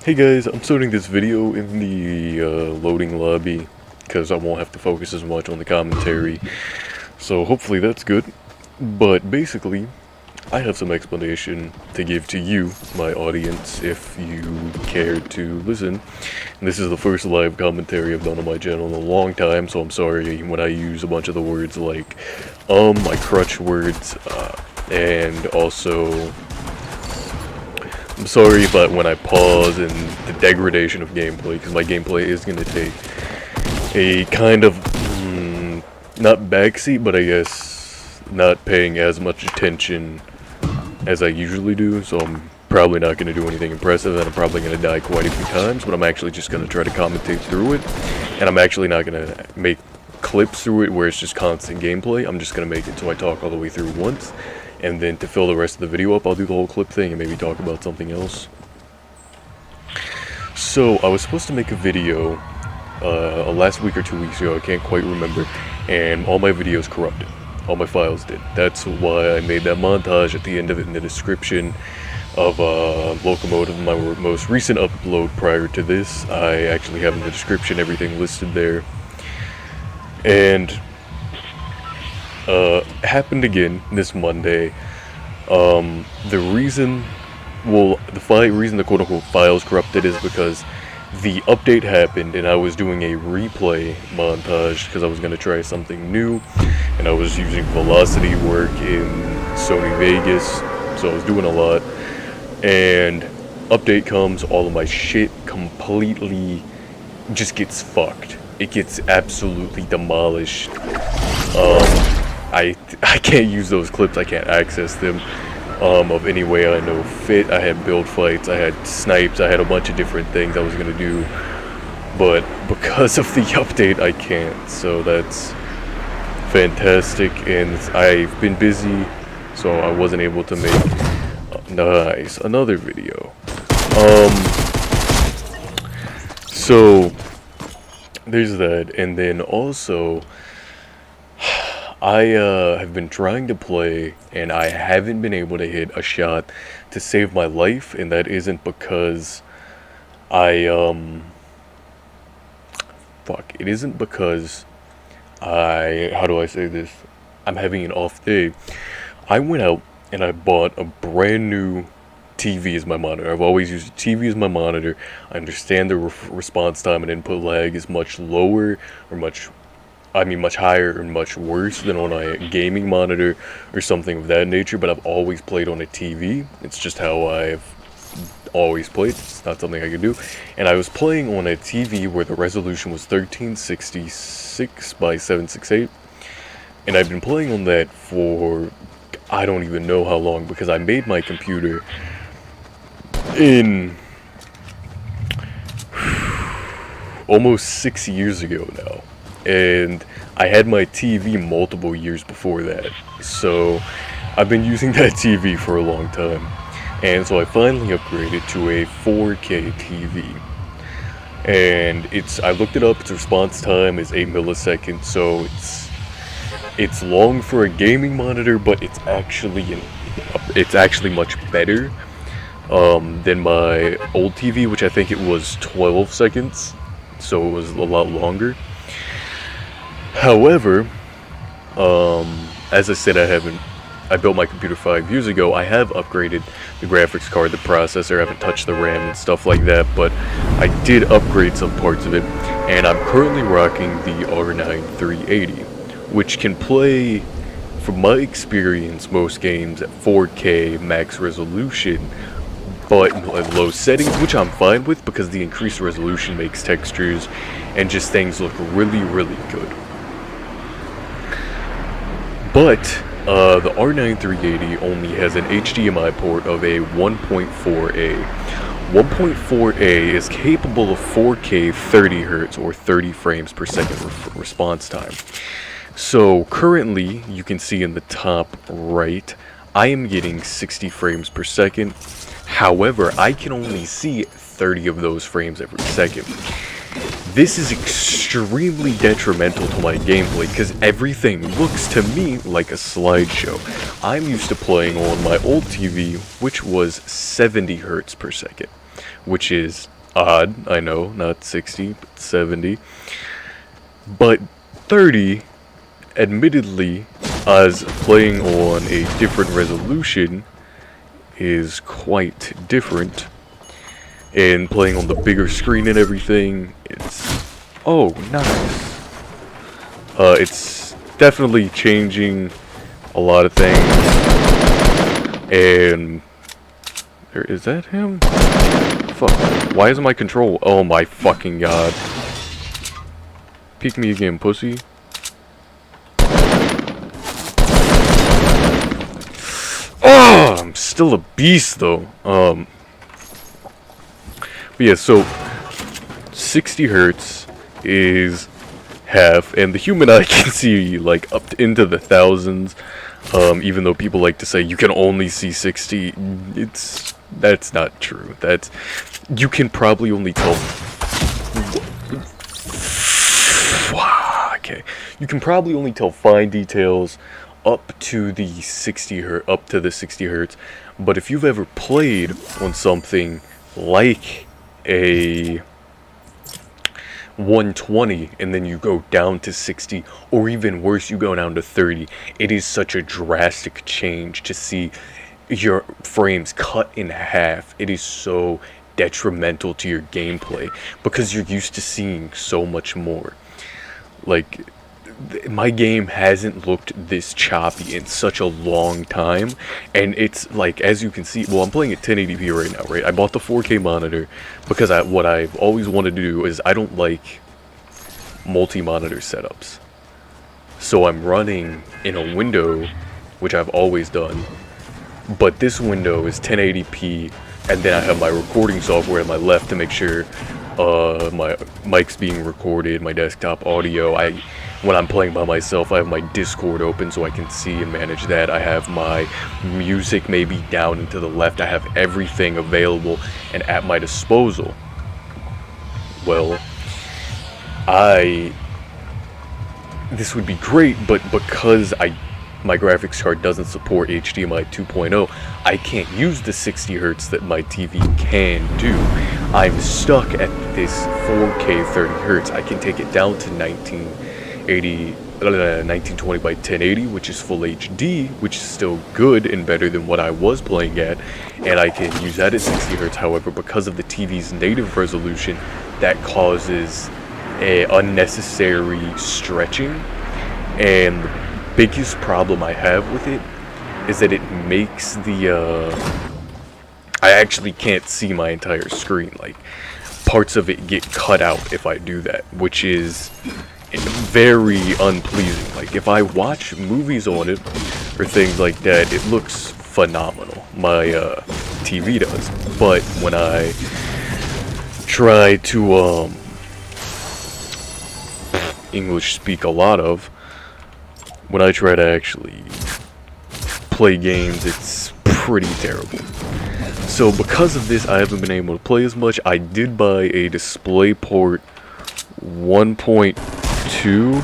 Hey guys, I'm starting this video in the loading lobby because I won't have to focus as much on the commentary, so hopefully that's good. But basically, I have some explanation to give to you, my audience, if you care to listen. And this is the first live commentary I've done on my channel in a long time, so I'm sorry when I use a bunch of the words like my crutch words, and also I'm sorry but when I pause and the degradation of gameplay, because my gameplay is going to take a kind of, not backseat, but I guess not paying as much attention as I usually do, so I'm probably not going to do anything impressive, and I'm probably going to die quite a few times, but I'm actually just going to try to commentate through it, and I'm actually not going to make clips through it where it's just constant gameplay. I'm just going to make it so I talk all the way through once. And then to fill the rest of the video up, I'll do the whole clip thing and maybe talk about something else. So, I was supposed to make a video last week or 2 weeks ago, I can't quite remember, and all my videos corrupted. All my files did. That's why I made that montage at the end of it in the description of Locomotive, my most recent upload prior to this. I actually have in the description everything listed there. And happened again this Monday. The reason the quote-unquote files corrupted is because the update happened and I was doing a replay montage because I was going to try something new, and I was using velocity work in Sony Vegas, so I was doing a lot, and update comes, all of my shit completely just gets fucked. It gets absolutely demolished. I can't use those clips, I can't access them of any way I know fit. I had build fights, I had snipes, I had a bunch of different things I was going to do, but because of the update I can't, so that's fantastic, and I've been busy, so I wasn't able to make another video. So there's that, and then also I have been trying to play, and I haven't been able to hit a shot to save my life, and that isn't because it isn't because how do I say this? I'm having an off day. I went out and I bought a brand new TV as my monitor. I've always used TV as my monitor. I understand the response time and input lag is much lower, or much higher and much worse than on a gaming monitor or something of that nature, but I've always played on a TV. It's just how I've always played. It's not something I can do. And I was playing on a TV where the resolution was 1366 by 768, and I've been playing on that for I don't even know how long, because I made my computer in almost 6 years ago now. And I had my TV multiple years before that, so I've been using that TV for a long time, and so I finally upgraded to a 4K TV, and I looked it up, its response time is 8 milliseconds, so it's long for a gaming monitor, but it's actually much better than my old TV, which I think it was 12 seconds, so it was a lot longer. However, as I said, I built my computer 5 years ago. I have upgraded the graphics card, the processor, I haven't touched the RAM and stuff like that, but I did upgrade some parts of it, and I'm currently rocking the R9 380, which can play, from my experience, most games at 4K max resolution, but at low settings, which I'm fine with because the increased resolution makes textures and just things look really, really good. But the R9 380 only has an HDMI port of a 1.4A. 1.4A is capable of 4K 30 Hz or 30 frames per second response time. So currently, you can see in the top right, I am getting 60 frames per second. However, I can only see 30 of those frames every second. This is extremely detrimental to my gameplay because everything looks to me like a slideshow. I'm used to playing on my old TV, which was 70 Hz per second. which is odd, I know, not 60, but 70. But 30, admittedly, as playing on a different resolution, is quite different. And playing on the bigger screen and everything, it's... Oh, nice. It's definitely changing a lot of things. And... Is that him? Fuck. Why isn't my control? Oh my fucking god. Peek me again, pussy. Oh, I'm still a beast though. But yeah, so 60 hertz is half, and the human eye can see like up into the thousands. Even though people like to say you can only see 60, that's not true. You can probably only tell. Okay, you can probably only tell fine details up to the 60 hertz. But if you've ever played on something like a 120 and then you go down to 60, or even worse, you go down to 30, it is such a drastic change to see your frames cut in half. It is so detrimental to your gameplay because you're used to seeing so much more. Like, my game hasn't looked this choppy in such a long time, and it's like, as you can see, well, I'm playing at 1080p right now, right? I bought the 4K monitor because what I've always wanted to do is I don't like multi-monitor setups. So I'm running in a window, which I've always done, but this window is 1080p, and then I have my recording software on my left to make sure my mic's being recorded, my desktop audio. When I'm playing by myself, I have my Discord open so I can see and manage that. I have my music maybe down and to the left. I have everything available and at my disposal. Well, this would be great, but because my graphics card doesn't support HDMI 2.0, I can't use the 60 hertz that my TV can do. I'm stuck at this 4K 30 hertz. I can take it down to 1920 by 1080, which is full HD, which is still good and better than what I was playing at, and I can use that at 60 hertz. However, because of the TV's native resolution, that causes unnecessary stretching, and the biggest problem I have with it is that it makes I actually can't see my entire screen. Like, parts of it get cut out if I do that, which is very unpleasing. Like, if I watch movies on it or things like that, it looks phenomenal. My TV does. But when I try to English speak a lot of, when I try to actually play games, it's pretty terrible. So because of this, I haven't been able to play as much. I did buy a DisplayPort 1.2.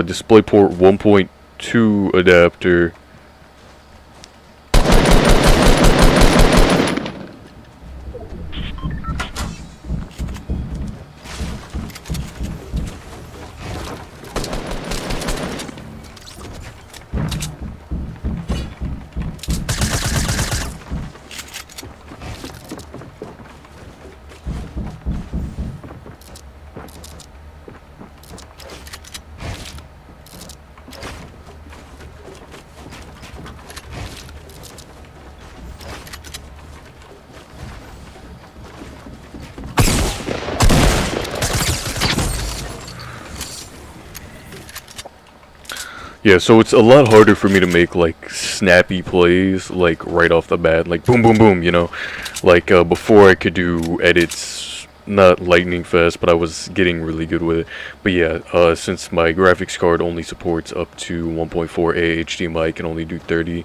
DisplayPort 1.2 adapter. Yeah, so it's a lot harder for me to make, like, snappy plays, like, right off the bat, like, boom, boom, boom, you know? Like, before I could do edits, not lightning fast, but I was getting really good with it. But yeah, since my graphics card only supports up to 1.4A HDMI, I can only do 30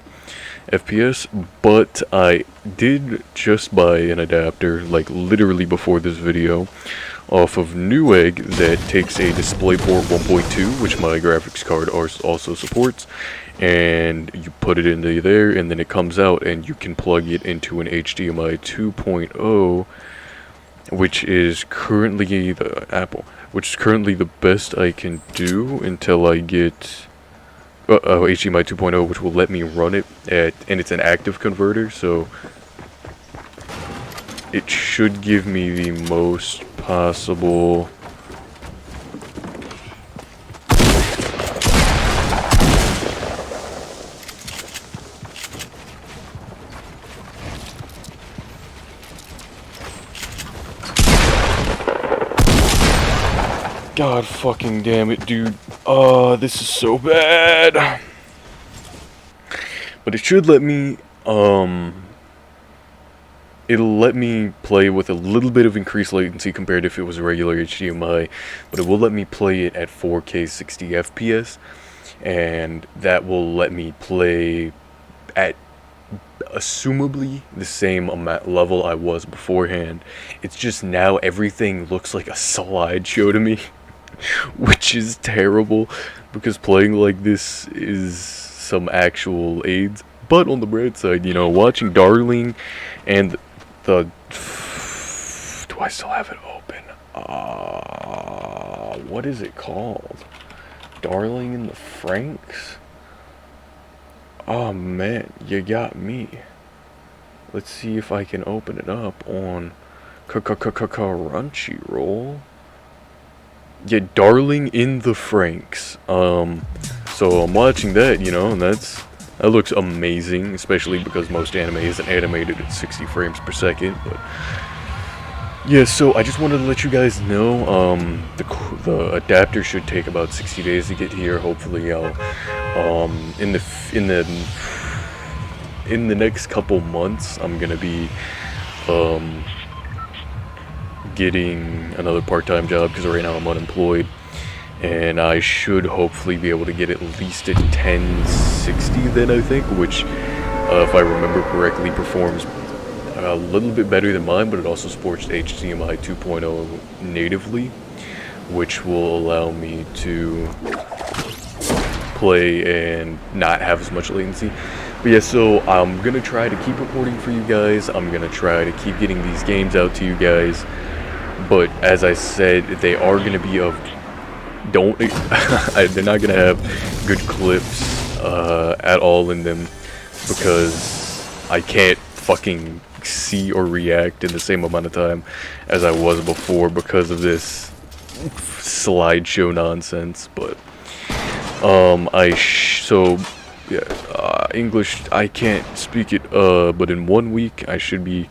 FPS, but I did just buy an adapter, like, literally before this video, off of Newegg that takes a DisplayPort 1.2, which my graphics card also supports, and you put it into there, and then it comes out, and you can plug it into an HDMI 2.0, which is currently the best I can do until I get HDMI 2.0, which will let me run it and it's an active converter, so it should give me the most possible God fucking damn it, dude. This is so bad. But it should let me, it'll let me play with a little bit of increased latency compared to if it was a regular HDMI, but it will let me play it at 4K 60 FPS, and that will let me play at assumably the same level I was beforehand. It's just now everything looks like a slideshow to me, which is terrible, because playing like this is some actual aids. But on the bright side, you know, watching Darling and the... Do I still have it open? What is it called? Darling in the Franxx? Oh man, you got me. Let's see if I can open it up on Crunchyroll. Yeah, Darling in the Franxx. So I'm watching that, you know, and that looks amazing, especially because most anime isn't animated at 60 frames per second. But yeah, so I just wanted to let you guys know, the adapter should take about 60 days to get here. Hopefully, I'll in the next couple months, I'm gonna be getting another part-time job, because right now I'm unemployed, and I should hopefully be able to get at least a 1060 then, I think, which if I remember correctly performs a little bit better than mine, but it also supports HDMI 2.0 natively, which will allow me to play and not have as much latency. But yeah, so I'm gonna try to keep recording for you guys. I'm gonna try to keep getting these games out to you guys. But as I said, they are gonna be of they're not gonna have good clips at all in them, because I can't fucking see or react in the same amount of time as I was before because of this slideshow nonsense. But English, I can't speak it, but in 1 week I should be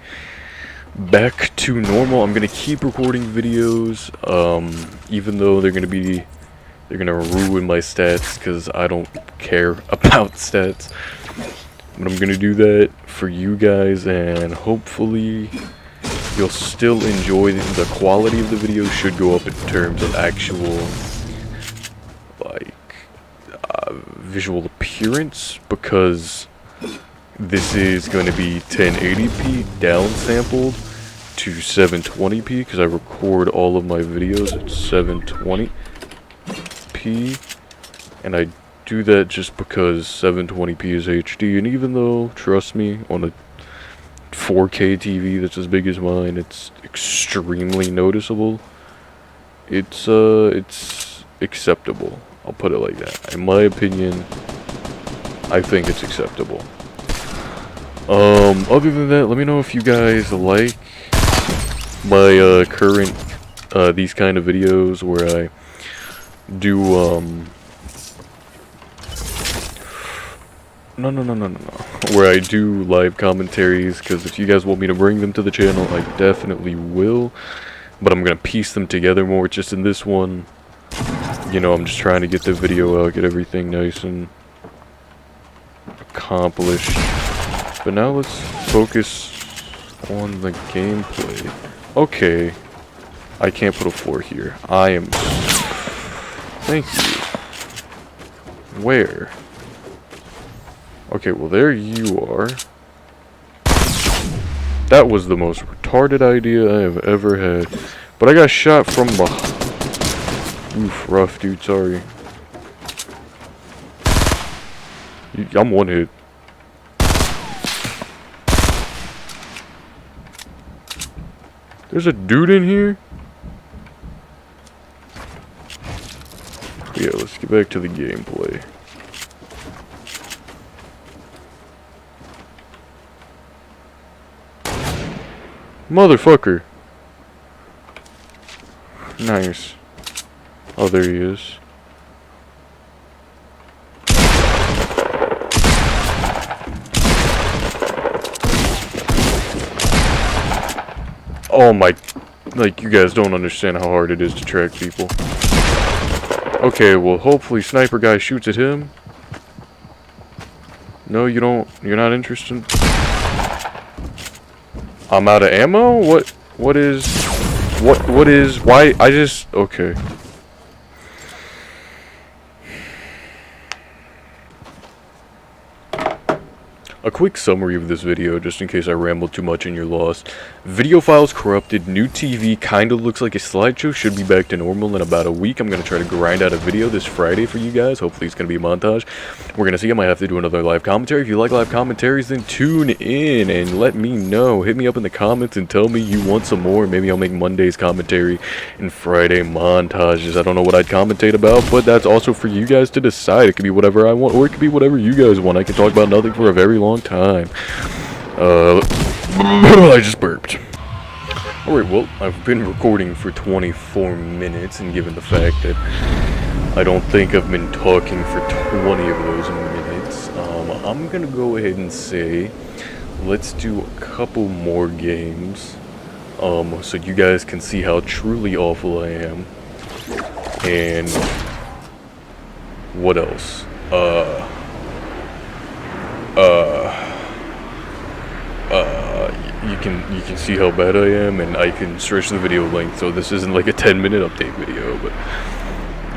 back to normal. I'm gonna keep recording videos, even though they're gonna ruin my stats, because I don't care about stats. But I'm gonna do that for you guys, and hopefully you'll still enjoy the quality of the video. Should go up in terms of actual visual appearance, because this is going to be 1080p downsampled to 720p, because I record all of my videos at 720p, and I do that just because 720p is HD, and even though, trust me, on a 4K TV that's as big as mine, it's extremely noticeable. It's acceptable. I'll put it like that. In my opinion, I think it's acceptable. Other than that, let me know if you guys like my current these kind of videos where I do where I do live commentaries, because if you guys want me to bring them to the channel, I definitely will, but I'm gonna piece them together more. Just in this one, you know, I'm just trying to get the video out, get everything nice and accomplished. But now let's focus on the gameplay. Okay, I can't put a floor here. Thank you. Where? Okay, well there you are. That was the most retarded idea I have ever had. But I got shot from behind. Oof, rough, dude, sorry. I'm one hit. There's a dude in here? Yeah, let's get back to the gameplay. Motherfucker. Nice. Oh, there he is. Oh my, like, you guys don't understand how hard it is to track people. Okay, well, hopefully sniper guy shoots at him. No, you don't, you're not interested? I'm out of ammo? What is, why, okay. A quick summary of this video, just in case I rambled too much and you're lost. Video files corrupted, new TV kinda looks like a slideshow, should be back to normal in about a week. I'm gonna try to grind out a video this Friday for you guys, hopefully it's gonna be a montage. We're gonna see, I might have to do another live commentary. If you like live commentaries, then tune in and let me know. Hit me up in the comments and tell me you want some more. Maybe I'll make Monday's commentary and Friday montages. I don't know what I'd commentate about, but that's also for you guys to decide. It could be whatever I want, or it could be whatever you guys want. I can talk about nothing for a very long time. I just burped. Alright, well, I've been recording for 24 minutes, and given the fact that I don't think I've been talking for 20 of those minutes, I'm gonna go ahead and say, let's do a couple more games, so you guys can see how truly awful I am. And what else? You can see how bad I am, and I can stretch the video length, so this isn't like a 10-minute update video, but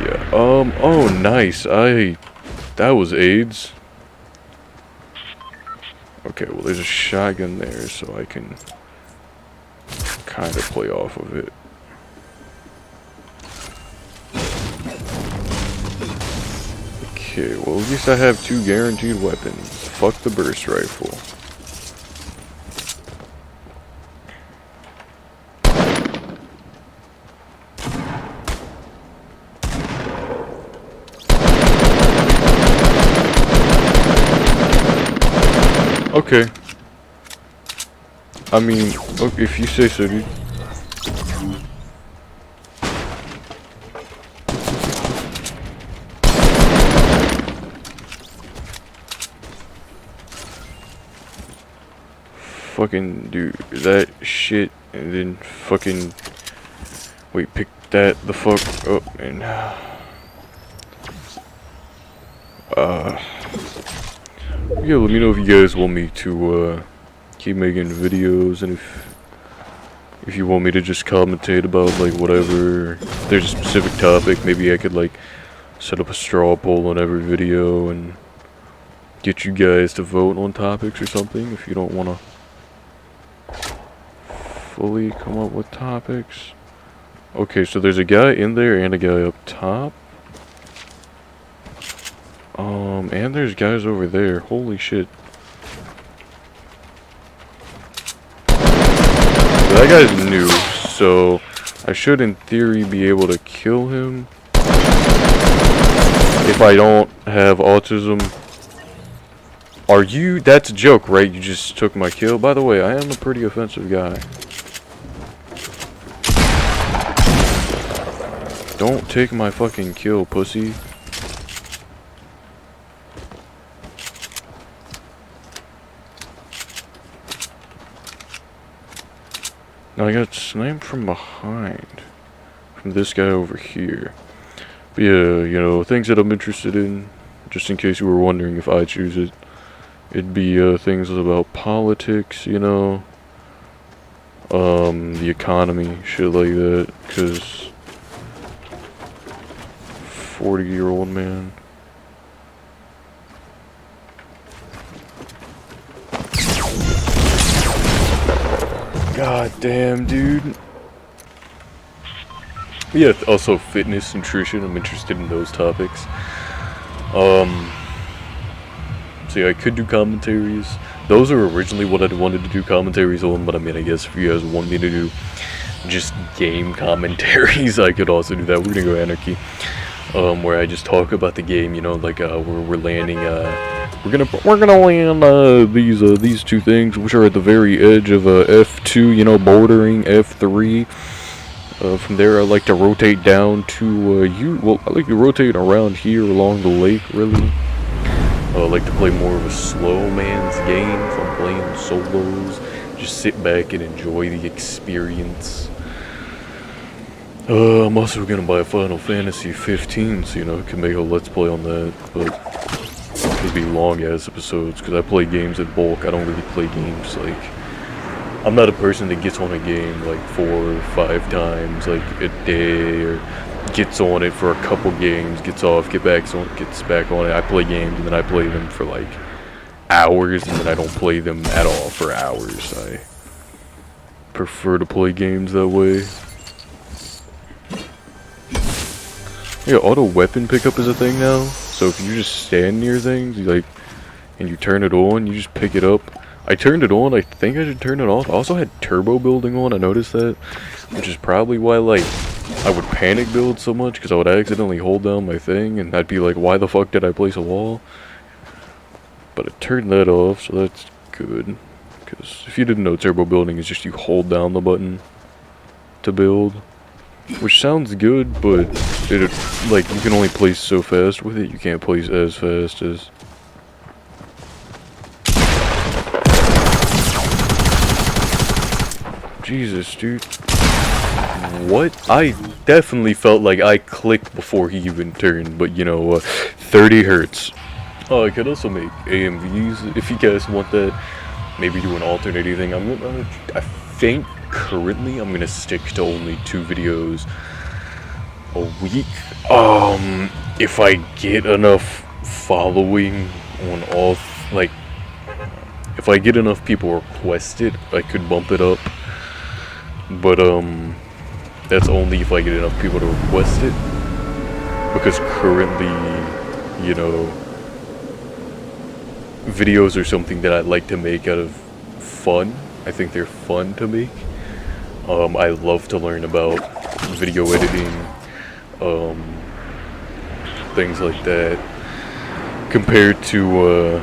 yeah. Oh, nice. That was AIDS. Okay, well, there's a shotgun there, so I can kind of play off of it. Okay, well, at least I have 2 guaranteed weapons. Fuck the burst rifle. Okay. I mean, okay, if you say so, dude. Fucking dude, that shit, and then fucking wait, pick that the fuck up, and yeah, let me know if you guys want me to keep making videos, and if you want me to just commentate about like whatever. If there's a specific topic, maybe I could like set up a straw poll on every video and get you guys to vote on topics or something if you don't want to fully come up with topics. Okay, so there's a guy in there and a guy up top. And there's guys over there. Holy shit. That guy's new, so I should in theory be able to kill him if I don't have autism. Are you? That's a joke, right? You just took my kill. By the way, I am a pretty offensive guy. Don't take my fucking kill, pussy. Now I got sniped from behind. From this guy over here. But yeah, you know, things that I'm interested in, just in case you were wondering if I choose it, it'd be things about politics, you know, the economy, shit like that, cause 40-year-old man. God damn, dude. Yeah, also fitness, nutrition. I'm interested in those topics. Um, so yeah, I could do commentaries. Those are originally what I'd wanted to do commentaries on, but I mean, I guess if you guys want me to do just game commentaries, I could also do that. We're gonna go Anarchy, where I just talk about the game. You know, like we're landing. We're gonna land these two things, which are at the very edge of F2. You know, bordering F3. From there, I like to rotate down to I like to rotate around here along the lake. Really, I like to play more of a slow man's game. If I'm playing solos, just sit back and enjoy the experience. I'm also gonna buy a Final Fantasy 15, so you know, can make a let's play on that. But it'll be long ass episodes because I play games in bulk. I don't really play games like. I'm not a person that gets on a game like 4 or 5 times like a day, or gets on it for a couple games, gets off, gets back on it. I play games and then I play them for like hours, and then I don't play them at all for hours. I prefer to play games that way. Yeah, auto weapon pickup is a thing now. So if you just stand near things, and you turn it on, you just pick it up. I turned it on. I think I should turn it off. I also had turbo building on. I noticed that, which is probably why I would panic build so much, because I would accidentally hold down my thing and I'd be like, why the fuck did I place a wall? But I turned that off, so that's good. Because if you didn't know, turbo building is just you hold down the button to build, which sounds good, but you can only place so fast with it. You can't place as fast as. Jesus, dude. What? I definitely felt like I clicked before he even turned, but you know, 30 hertz. Oh, I could also make AMVs if you guys want that. Maybe do an alternating thing. I think currently I'm gonna stick to only 2 videos a week. If I get enough following on all, if I get enough people request it, I could bump it up. But that's only if I get enough people to request it, because currently, you know, videos are something that I like to make out of fun. I think they're fun to make. I love to learn about video editing, things like that, compared to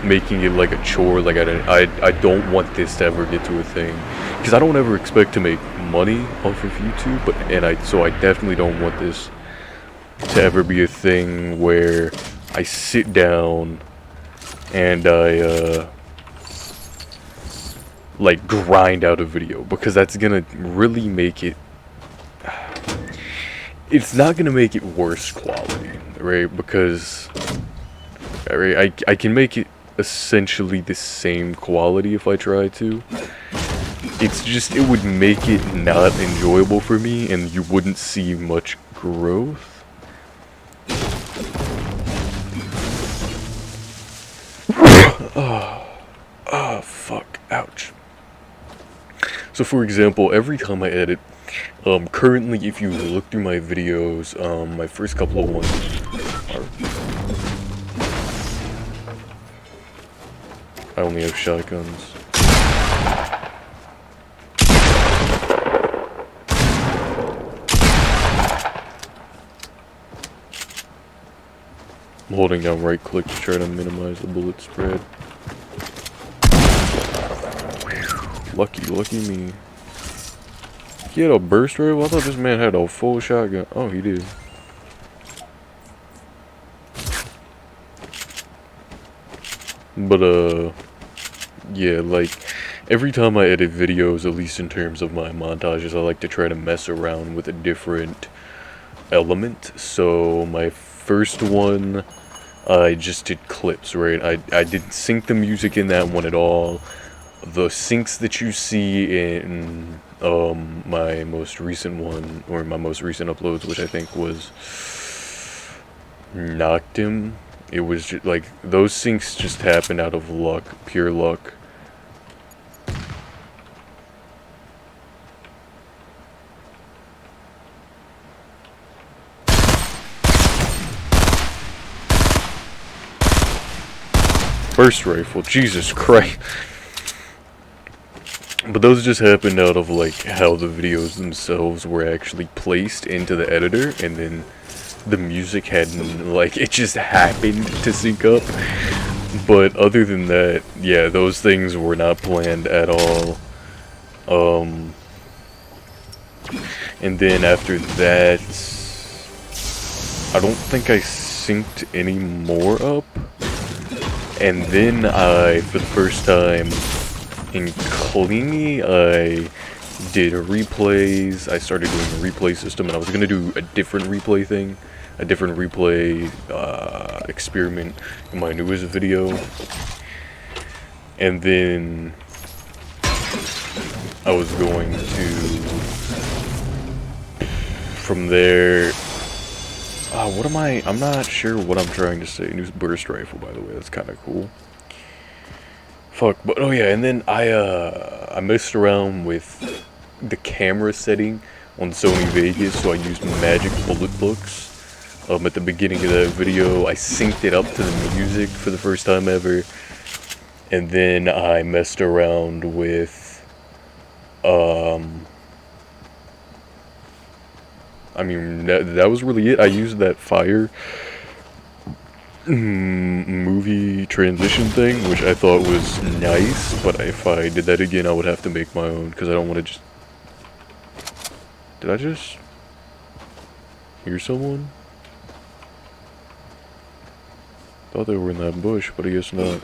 making it like a chore. Like I don't want this to ever get to a thing, because I don't ever expect to make money off of YouTube, so I definitely don't want this to ever be a thing where I sit down and I grind out a video, because that's gonna really make it. It's not gonna make it worse quality, right? Because I can make it essentially the same quality if I try to. It's just, it would make it not enjoyable for me, and you wouldn't see much growth. Oh, fuck. Ouch. So for example, every time I edit, currently if you look through my videos, my first couple of ones are... I only have shotguns. I'm holding down right click to try to minimize the bullet spread. Lucky me. He had a burst rifle? I thought this man had a full shotgun. Oh, he did. But, yeah, every time I edit videos, at least in terms of my montages, I like to try to mess around with a different element. So, my first one, I just did clips, right? I didn't sync the music in that one at all. The syncs that you see in my most recent one, or my most recent uploads, which I think was Noctim, it was just, those syncs just happened out of luck, pure luck. burst rifle. Jesus Christ. But those just happened out of like how the videos themselves were actually placed into the editor, and then the music hadn't, like, it just happened to sync up. But other than that, yeah, those things were not planned at all. And then after that, I don't think I synced any more up. And then for the first time in Clingy, I did replays. I started doing a replay system, and I was gonna do a different replay thing, a different replay experiment in my newest video. And then I was going to, from there, what am I'm not sure what I'm trying to say. New burst rifle, by the way, that's kind of cool. Fuck, but oh yeah, and then I messed around with the camera setting on Sony Vegas, so I used Magic Bullet Books. At the beginning of that video, I synced it up to the music for the first time ever, and then I messed around with, I mean, that was really it. I used that fire movie transition thing, which I thought was nice, but if I did that again, I would have to make my own, because I don't want to just... Did I just hear someone? Thought they were in that bush, but I guess not.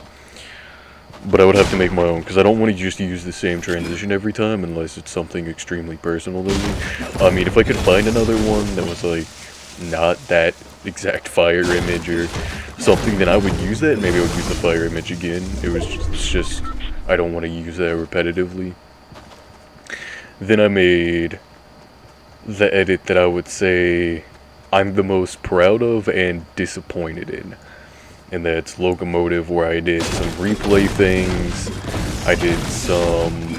But I would have to make my own, because I don't want to just use the same transition every time unless it's something extremely personal to me. I mean, if I could find another one that was, like, not that exact fire image or something, then I would use that. Maybe I would use the fire image again. It's just I don't want to use that repetitively. Then I made the edit that I would say I'm the most proud of and disappointed in. And that's Locomotive, where I did some replay things, I did some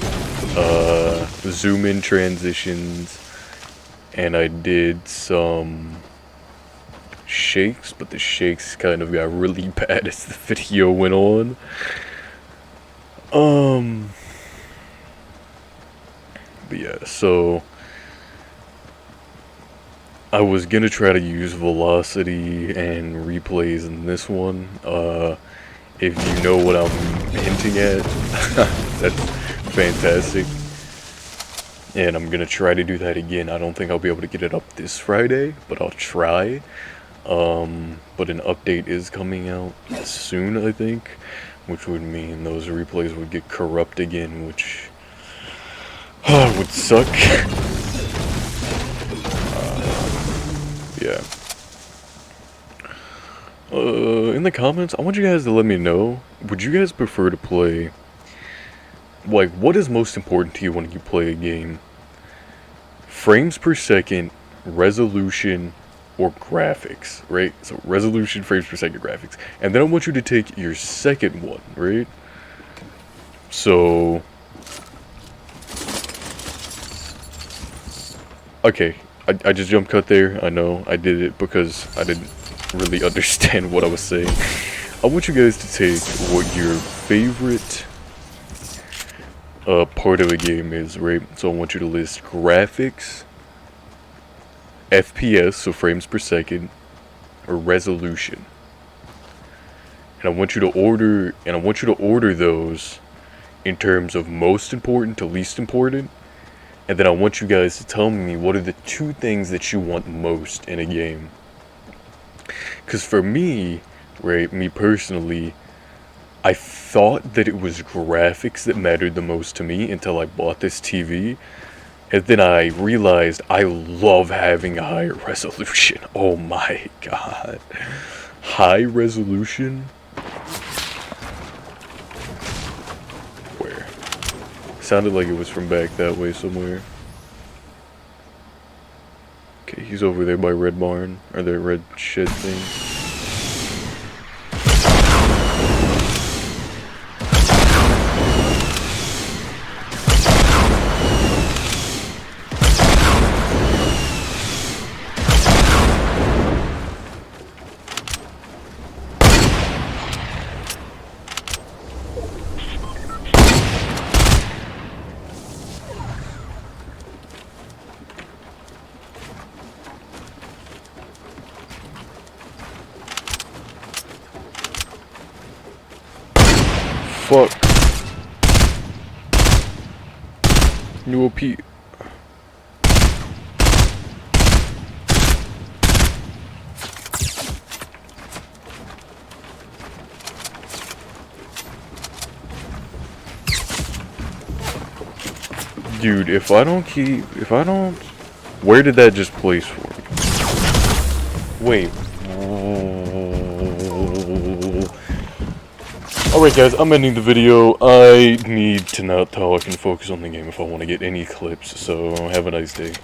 zoom in transitions, and I did some shakes, but the shakes kind of got really bad as the video went on. But yeah, so I was gonna try to use velocity and replays in this one. If you know what I'm hinting at, that's fantastic. And I'm gonna try to do that again. I don't think I'll be able to get it up this Friday, but I'll try. But an update is coming out soon, I think, which would mean those replays would get corrupt again, which would suck. Yeah. In the comments, I want you guys to let me know, would you guys prefer to play, like, what is most important to you when you play a game? Frames per second, resolution, or graphics, right? So resolution, frames per second, graphics. And then I want you to take your second one, right? So, okay, I just jump cut there. I know I did it because I didn't really understand what I was saying. I want you guys to take what your favorite part of a game is, right? So I want you to list graphics, FPS, so frames per second, or resolution. And I want you to order those in terms of most important to least important. And then I want you guys to tell me what are the two things that you want most in a game. Because for me, right, me personally, I thought that it was graphics that mattered the most to me until I bought this TV. And then I realized I love having a higher resolution. Oh my god. High resolution? Where? Sounded like it was from back that way somewhere. Okay, he's over there by Red Barn, or the red shed thing. fuck? You OP. Dude, if I don't... Where did that just place for me? Wait. Alright guys, I'm ending the video. I need to not talk and focus on the game if I want to get any clips, so have a nice day.